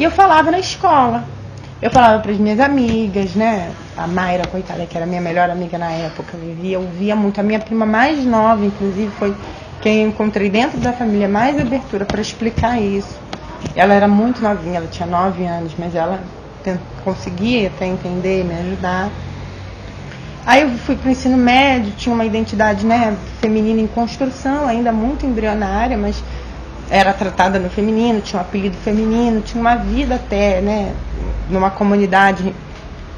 E eu falava na escola. Eu falava para as minhas amigas, né? A Mayra, coitada, que era a minha melhor amiga na época, eu via muito. A minha prima mais nova, inclusive, foi quem eu encontrei dentro da família mais abertura para explicar isso. Ela era muito novinha, ela tinha 9 anos, mas ela conseguia até entender, me ajudar. Aí eu fui para o ensino médio, tinha uma identidade, né, feminina em construção, ainda muito embrionária, mas era tratada no feminino, tinha um apelido feminino, tinha uma vida até, né, numa comunidade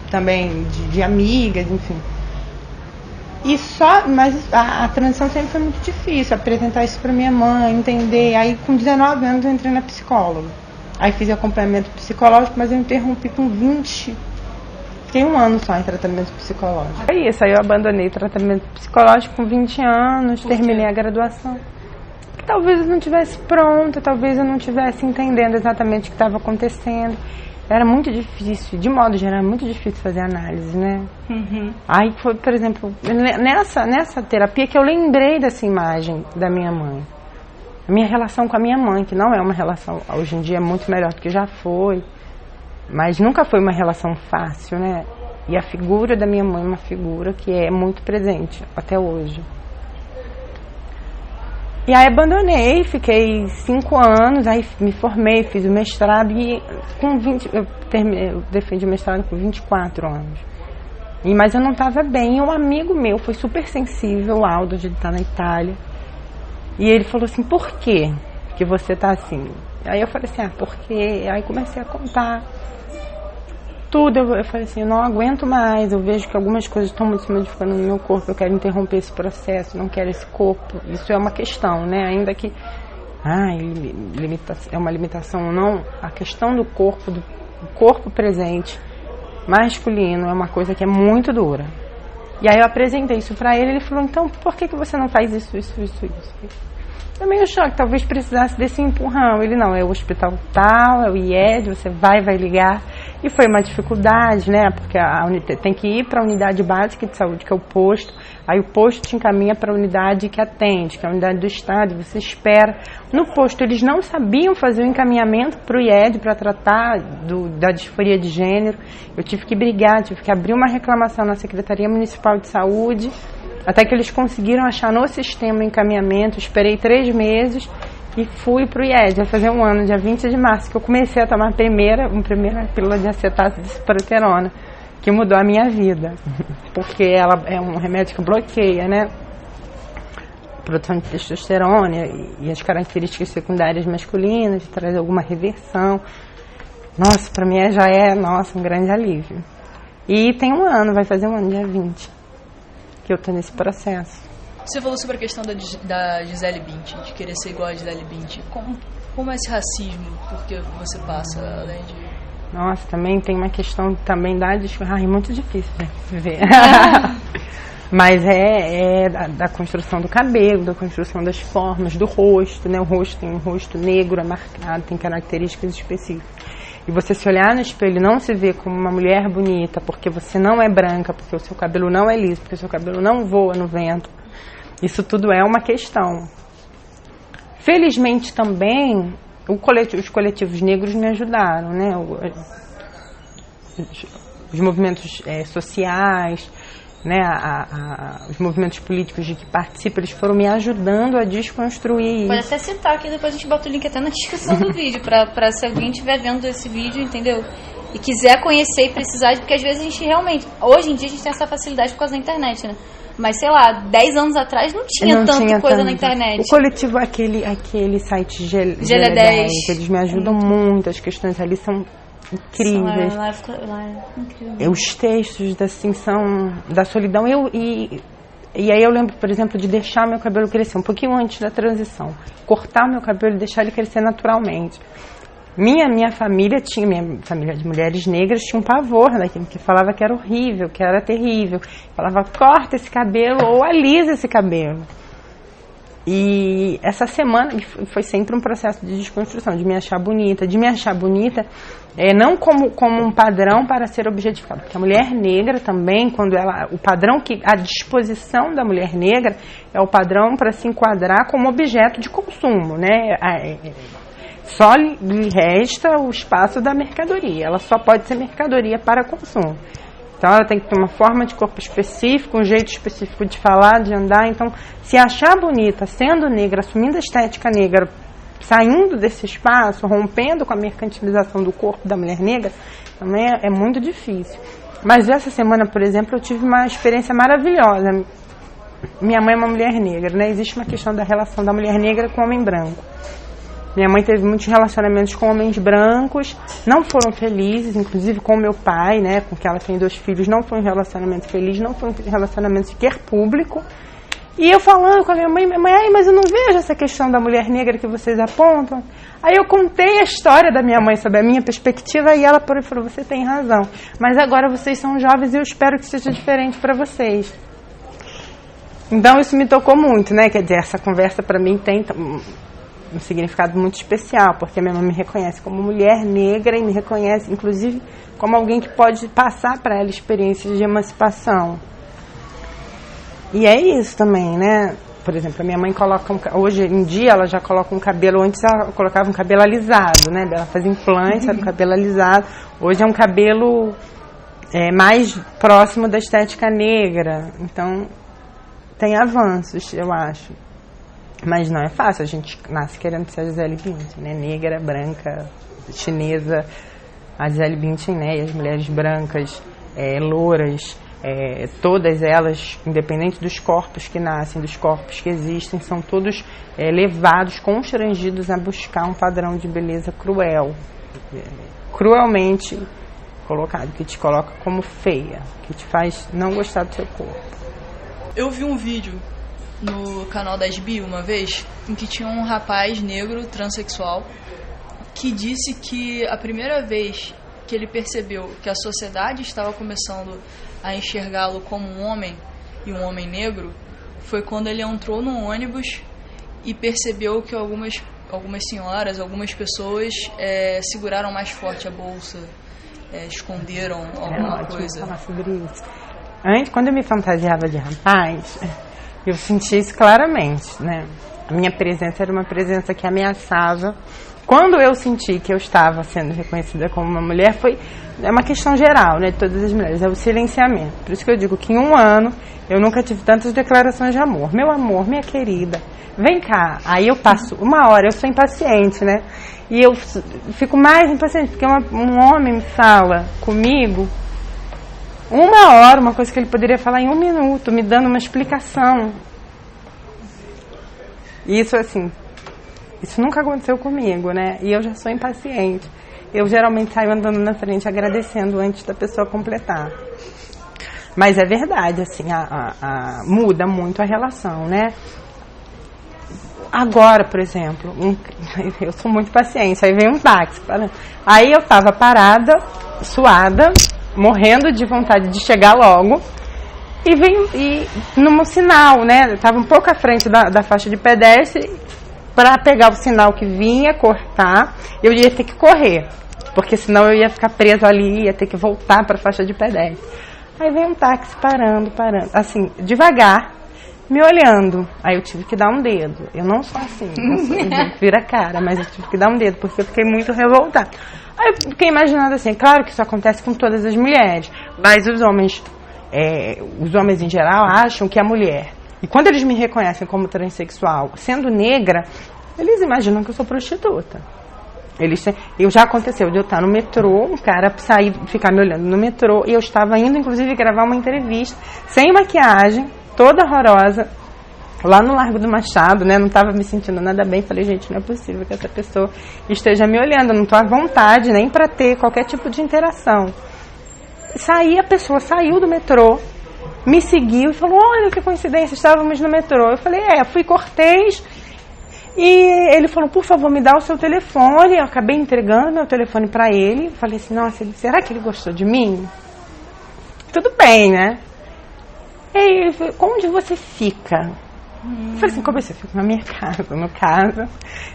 também de amigas, enfim. Mas a transição sempre foi muito difícil, apresentar isso para minha mãe, entender. Aí com 19 anos eu entrei na psicóloga. Aí fiz acompanhamento psicológico, mas eu interrompi com 20. Fiquei 1 ano só em tratamento psicológico. É isso, aí eu abandonei o tratamento psicológico com 20 anos, terminei a graduação. Talvez eu não estivesse pronta, talvez eu não estivesse entendendo exatamente o que estava acontecendo. Era muito difícil, de modo geral, era muito difícil fazer análise, né? Uhum. Aí foi, por exemplo, nessa terapia que eu lembrei dessa imagem da minha mãe. A minha relação com a minha mãe, que não é uma relação, hoje em dia é muito melhor do que já foi, mas nunca foi uma relação fácil, né? E a figura da minha mãe é uma figura que é muito presente até hoje. E aí abandonei, fiquei 5 anos, aí me formei, fiz o mestrado e com 20, eu defendi o mestrado com 24 anos. Mas eu não estava bem, e um amigo meu foi super sensível, o Aldo, de estar na Itália. E ele falou assim, por quê que você está assim? Aí eu falei assim, por quê? Aí comecei a contar tudo, eu falei assim, eu não aguento mais, eu vejo que algumas coisas estão muito se modificando no meu corpo, eu quero interromper esse processo, não quero esse corpo. Isso é uma questão, né? Ainda que é uma limitação ou não, a questão do corpo presente, masculino, é uma coisa que é muito dura. E aí eu apresentei isso pra ele, ele falou, então por que você não faz isso? Também eu choque, talvez precisasse desse empurrão. Ele não, é o hospital tal, é o IED, você vai ligar. E foi uma dificuldade, né? Porque tem que ir para a unidade básica de saúde, que é o posto. Aí o posto te encaminha para a unidade que atende, que é a unidade do estado, você espera. No posto eles não sabiam fazer o encaminhamento para o IED, para tratar da disforia de gênero. Eu tive que brigar, tive que abrir uma reclamação na Secretaria Municipal de Saúde, até que eles conseguiram achar no sistema o encaminhamento. Esperei 3 meses e fui para o IED. Vai fazer 1 ano, dia 20 de março, que eu comecei a tomar a primeira pílula de acetato de ciproterona, que mudou a minha vida. Porque ela é um remédio que bloqueia, né, a produção de testosterona e as características secundárias masculinas, traz alguma reversão. Nossa, para mim já é um grande alívio. E tem 1 ano, vai fazer 1 ano, dia 20, que eu estou nesse processo. Você falou sobre a questão da Gisele Bündchen, de querer ser igual a Gisele Bündchen. Como é esse racismo? Porque você passa, além de... Nossa, também tem uma questão também é muito difícil de ver. Mas da construção do cabelo, da construção das formas, do rosto, né? O rosto tem um rosto negro, é marcado, tem características específicas. E você se olhar no espelho e não se ver como uma mulher bonita, porque você não é branca, porque o seu cabelo não é liso, porque o seu cabelo não voa no vento. Isso tudo é uma questão. Felizmente também, os coletivos negros me ajudaram, né? Os movimentos sociais, né? Os movimentos políticos de que participo, eles foram me ajudando a desconstruir isso. Pode até citar aqui, depois a gente bota o link até na descrição do vídeo, pra se alguém estiver vendo esse vídeo, entendeu? E quiser conhecer e precisar, porque às vezes a gente realmente, hoje em dia a gente tem essa facilidade por causa da internet, né? Mas, sei lá, 10 anos atrás não tinha tanta coisa na internet. O coletivo, aquele site GL10, eles me ajudam muito, as questões ali são incríveis. Lá é incrível. Os textos, assim, são da solidão. E aí eu lembro, por exemplo, de deixar meu cabelo crescer um pouquinho antes da transição. Cortar meu cabelo e deixar ele crescer naturalmente. Minha família de mulheres negras tinha um pavor daquilo, que falava que era horrível, que era terrível. Falava, corta esse cabelo ou alisa esse cabelo. E essa semana foi sempre um processo de desconstrução, de me achar bonita, não como um padrão para ser objetificada. Porque a mulher negra também, o padrão a disposição da mulher negra é o padrão para se enquadrar como objeto de consumo, né? Só lhe resta o espaço da mercadoria. Ela só pode ser mercadoria para consumo. Então ela tem que ter uma forma de corpo específico, um jeito específico de falar, de andar. Então, se achar bonita, sendo negra, assumindo a estética negra, saindo desse espaço, rompendo com a mercantilização do corpo da mulher negra, também é muito difícil. Mas essa semana, por exemplo, eu tive uma experiência maravilhosa. Minha mãe é uma mulher negra, né? Existe uma questão da relação da mulher negra com o homem branco. Minha mãe teve muitos relacionamentos com homens brancos, não foram felizes, inclusive com meu pai, né, com que ela tem 2 filhos, não foi um relacionamento feliz, não foi um relacionamento sequer público. E eu falando com a minha mãe, mas eu não vejo essa questão da mulher negra que vocês apontam. Aí eu contei a história da minha mãe sobre a minha perspectiva e ela falou, você tem razão, mas agora vocês são jovens e eu espero que seja diferente para vocês. Então isso me tocou muito, né, quer dizer, essa conversa para mim tem um significado muito especial, porque a minha mãe me reconhece como mulher negra e me reconhece, inclusive, como alguém que pode passar para ela experiências de emancipação. E é isso também, né? Por exemplo, a minha mãe coloca, hoje em dia, ela já coloca um cabelo, antes ela colocava um cabelo alisado, né? Ela fazia implante, era um cabelo alisado. Hoje é um cabelo mais próximo da estética negra. Então, tem avanços, eu acho. Mas não é fácil, a gente nasce querendo ser a Gisele Bündchen, né? Negra, branca, chinesa, a Gisele Bündchen, né? E as mulheres brancas, louras, todas elas, independente dos corpos que nascem, dos corpos que existem, são todos levados, constrangidos a buscar um padrão de beleza cruel, cruelmente colocado, que te coloca como feia, que te faz não gostar do seu corpo. Eu vi um vídeo no canal da SBI uma vez, em que tinha um rapaz negro, transexual, que disse que a primeira vez que ele percebeu que a sociedade estava começando a enxergá-lo como um homem, e um homem negro, foi quando ele entrou num ônibus e percebeu que algumas senhoras, algumas pessoas seguraram mais forte a bolsa, esconderam alguma coisa. Falar sobre isso. Antes, quando eu me fantasiava de rapaz, eu senti isso claramente, né? A minha presença era uma presença que ameaçava. Quando eu senti que eu estava sendo reconhecida como uma mulher, é uma questão geral, né, de todas as mulheres, é o silenciamento. Por isso que eu digo que em um ano eu nunca tive tantas declarações de amor. Meu amor, minha querida, vem cá. Aí eu passo uma hora, eu sou impaciente, né? E eu fico mais impaciente, porque um homem me fala comigo uma hora, uma coisa que ele poderia falar em 1 minuto, me dando uma explicação. E isso, assim, isso nunca aconteceu comigo, né? E eu já sou impaciente. Eu geralmente saio andando na frente agradecendo antes da pessoa completar. Mas é verdade, assim, muda muito a relação, né? Agora, por exemplo, eu sou muito paciente, aí vem um táxi. Aí eu tava parada, suada, morrendo de vontade de chegar logo, e num sinal, né? Eu tava um pouco à frente da faixa de pedestre, para pegar o sinal que vinha, cortar, eu ia ter que correr, porque senão eu ia ficar presa ali, ia ter que voltar para a faixa de pedestre. Aí veio um táxi parando, assim, devagar, me olhando. Aí eu tive que dar um dedo. Eu não sou assim, eu viro a cara, mas eu tive que dar um dedo, porque eu fiquei muito revoltada. Aí eu fiquei imaginando assim, claro que isso acontece com todas as mulheres, mas os homens em geral acham que a mulher, e quando eles me reconhecem como transexual, sendo negra, eles imaginam que eu sou prostituta. Já aconteceu de eu estar no metrô, um cara sair, ficar me olhando no metrô, e eu estava indo, inclusive, gravar uma entrevista, sem maquiagem, toda horrorosa, lá no Largo do Machado, né? Não estava me sentindo nada bem. Falei, gente, não é possível que essa pessoa esteja me olhando, eu não estou à vontade nem para ter qualquer tipo de interação. A pessoa saiu do metrô, me seguiu e falou, olha que coincidência, estávamos no metrô. Eu falei, fui cortês. E ele falou, por favor, me dá o seu telefone. Eu acabei entregando meu telefone para ele. Falei assim, nossa, será que ele gostou de mim? Tudo bem, né? E ele falou, onde você fica? Eu falei assim, como você fica? Na minha casa, no caso.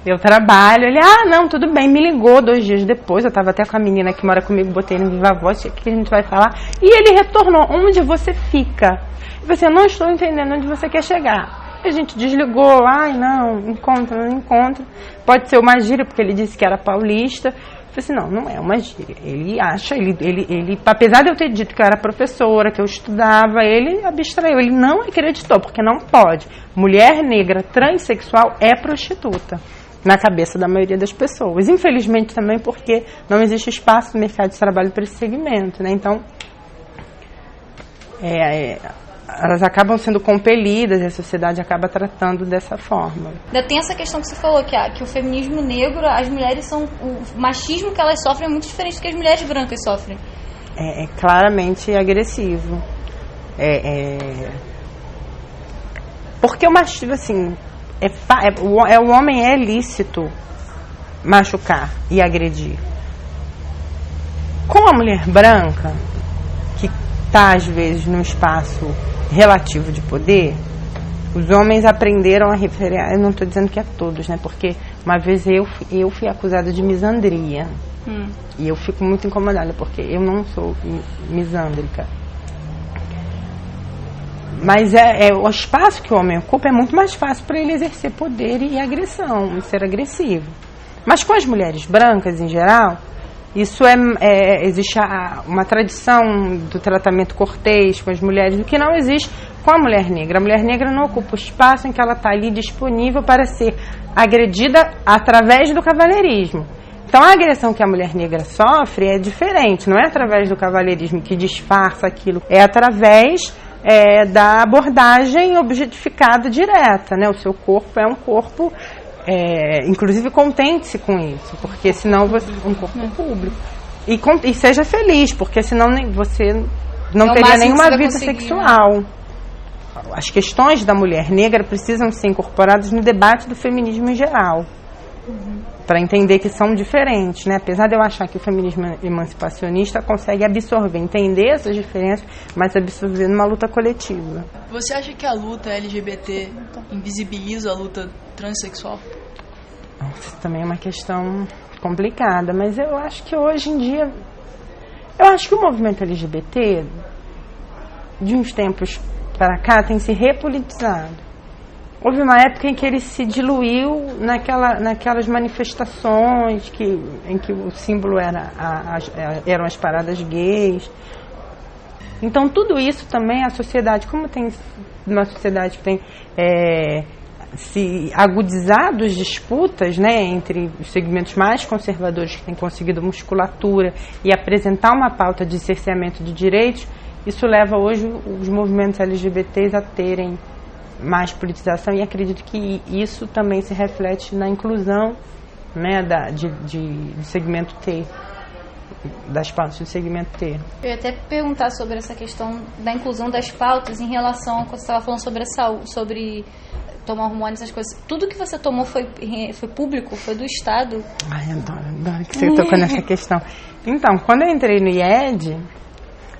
Eu trabalho. Ele, não, tudo bem. Me ligou 2 dias depois. Eu estava até com a menina que mora comigo, botei no Viva Voz, o que a gente vai falar? E ele retornou, onde você fica? Eu falei assim, eu não estou entendendo onde você quer chegar. A gente desligou, ai não encontra. Pode ser uma gíria, porque ele disse que era paulista. Eu falei assim, não é uma gíria. Ele acha, ele, apesar de eu ter dito que eu era professora, que eu estudava, ele abstraiu, ele não acreditou, porque não pode. Mulher negra transexual é prostituta, na cabeça da maioria das pessoas. Infelizmente também porque não existe espaço no mercado de trabalho para esse segmento, né? Então, elas acabam sendo compelidas e a sociedade acaba tratando dessa forma. Ainda tem essa questão que você falou, que o feminismo negro, as mulheres são... O machismo que elas sofrem é muito diferente do que as mulheres brancas sofrem. É claramente agressivo. Porque o machismo, assim... o homem é lícito machucar e agredir. Com a mulher branca, que está às vezes num espaço relativo de poder, os homens aprenderam a referir. Eu não estou dizendo que é todos, né? Porque uma vez eu fui acusada de misandria. E eu fico muito incomodada, porque eu não sou misândrica. Mas o espaço que o homem ocupa é muito mais fácil para ele exercer poder e agressão, e ser agressivo. Mas com as mulheres brancas, em geral, isso existe uma tradição do tratamento cortês com as mulheres, o que não existe com a mulher negra. A mulher negra não ocupa o espaço em que ela está ali disponível para ser agredida através do cavalheirismo. Então, a agressão que a mulher negra sofre é diferente, não é através do cavalheirismo que disfarça aquilo, é através da abordagem objetificada direta, né? O seu corpo é um corpo, inclusive contente-se com isso, porque senão você um corpo público e seja feliz, porque senão você não teria nenhuma vida sexual. As questões da mulher negra precisam ser incorporadas no debate do feminismo em geral, para entender que são diferentes, né? Apesar de eu achar que o feminismo emancipacionista consegue absorver, entender essas diferenças, mas absorver numa luta coletiva. Você acha que a luta LGBT invisibiliza a luta transexual? Isso também é uma questão complicada, mas eu acho que hoje em dia, eu acho que o movimento LGBT, de uns tempos para cá, tem se repolitizado. Houve uma época em que ele se diluiu naquelas manifestações em que o símbolo eram as paradas gays. Então, tudo isso também, a sociedade, como tem uma sociedade que tem se agudizado as disputas, né, entre os segmentos mais conservadores que têm conseguido musculatura e apresentar uma pauta de cerceamento de direitos, isso leva hoje os movimentos LGBTs a terem mais politização, e acredito que isso também se reflete na inclusão, né, do segmento T, das pautas do segmento T. Eu ia até perguntar sobre essa questão da inclusão das pautas em relação ao que você estava falando sobre a saúde, sobre tomar hormônios, essas coisas. Tudo que você tomou foi público? Foi do Estado? Ai, adoro que você tocou nessa questão. Então, quando eu entrei no IED,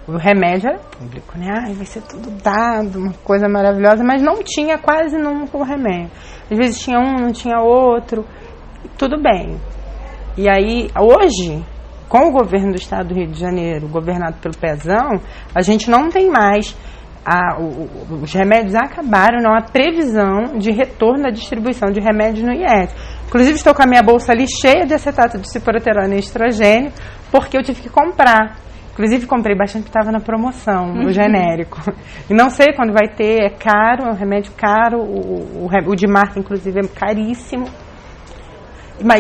o remédio era público, né? Ai, vai ser tudo dado, uma coisa maravilhosa, mas não tinha quase nunca o remédio. Às vezes tinha um, não tinha outro, tudo bem. E aí, hoje, com o governo do Estado do Rio de Janeiro, governado pelo Pezão, a gente não tem mais, os remédios acabaram, não há previsão de retorno da distribuição de remédios no IED. Inclusive, estou com a minha bolsa ali cheia de acetato de ciproterona e estrogênio, porque eu tive que comprar. Inclusive, comprei bastante porque estava na promoção, o genérico. E não sei quando vai ter, é caro, é um remédio caro, o de marca, inclusive, é caríssimo.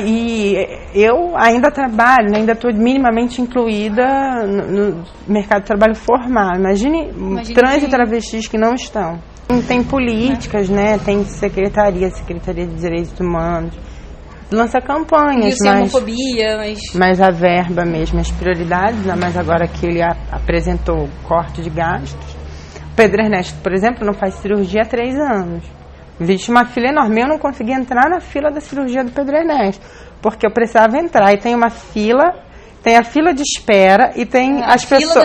E eu ainda trabalho, né, ainda estou minimamente incluída no mercado de trabalho formal. Imagine trans e travestis que não estão. Tem políticas, né, tem Secretaria de Direitos Humanos, lança campanhas, mas a verba mesmo, as prioridades, mas agora que ele apresentou corte de gastos. O Pedro Ernesto, por exemplo, não faz cirurgia há 3 anos. Existe uma fila enorme, eu não consegui entrar na fila da cirurgia do Pedro Ernesto, porque eu precisava entrar, e tem uma fila, tem a fila de espera, e tem as pessoas,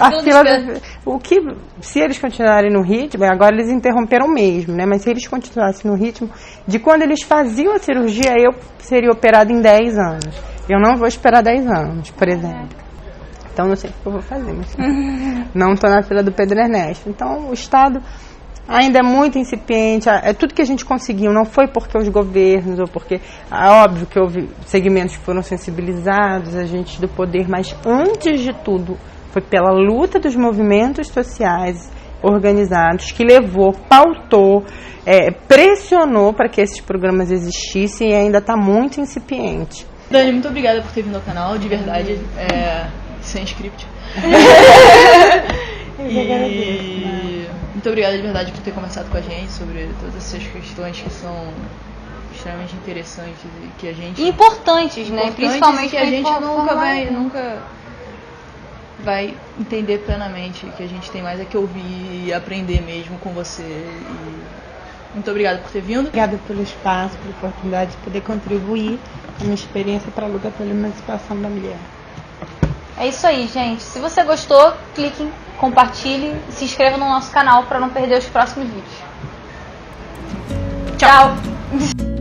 o que, se eles continuarem no ritmo, agora eles interromperam mesmo, né, mas se eles continuassem no ritmo de quando eles faziam a cirurgia, eu seria operada em 10 anos. Eu não vou esperar 10 anos, por exemplo. Então, não sei o que eu vou fazer, mas não estou na fila do Pedro Ernesto. Então, o Estado Ainda é muito incipiente, é tudo que a gente conseguiu, não foi porque os governos, ou porque, óbvio que houve segmentos que foram sensibilizados, a gente do poder, mas antes de tudo, foi pela luta dos movimentos sociais organizados que levou, pautou, pressionou para que esses programas existissem e ainda está muito incipiente. Dani, muito obrigada por ter vindo ao canal, de verdade, sem script. E muito obrigada de verdade por ter conversado com a gente sobre todas essas questões que são extremamente interessantes e que a gente... Importantes, né? Principalmente que a gente nunca vai entender plenamente, que a gente tem mais é que ouvir e aprender mesmo com você. E muito obrigada por ter vindo. Obrigada pelo espaço, pela oportunidade de poder contribuir com a minha experiência para a luta pela emancipação da mulher. É isso aí, gente. Se você gostou, clique, compartilhe e se inscreva no nosso canal para não perder os próximos vídeos. Tchau!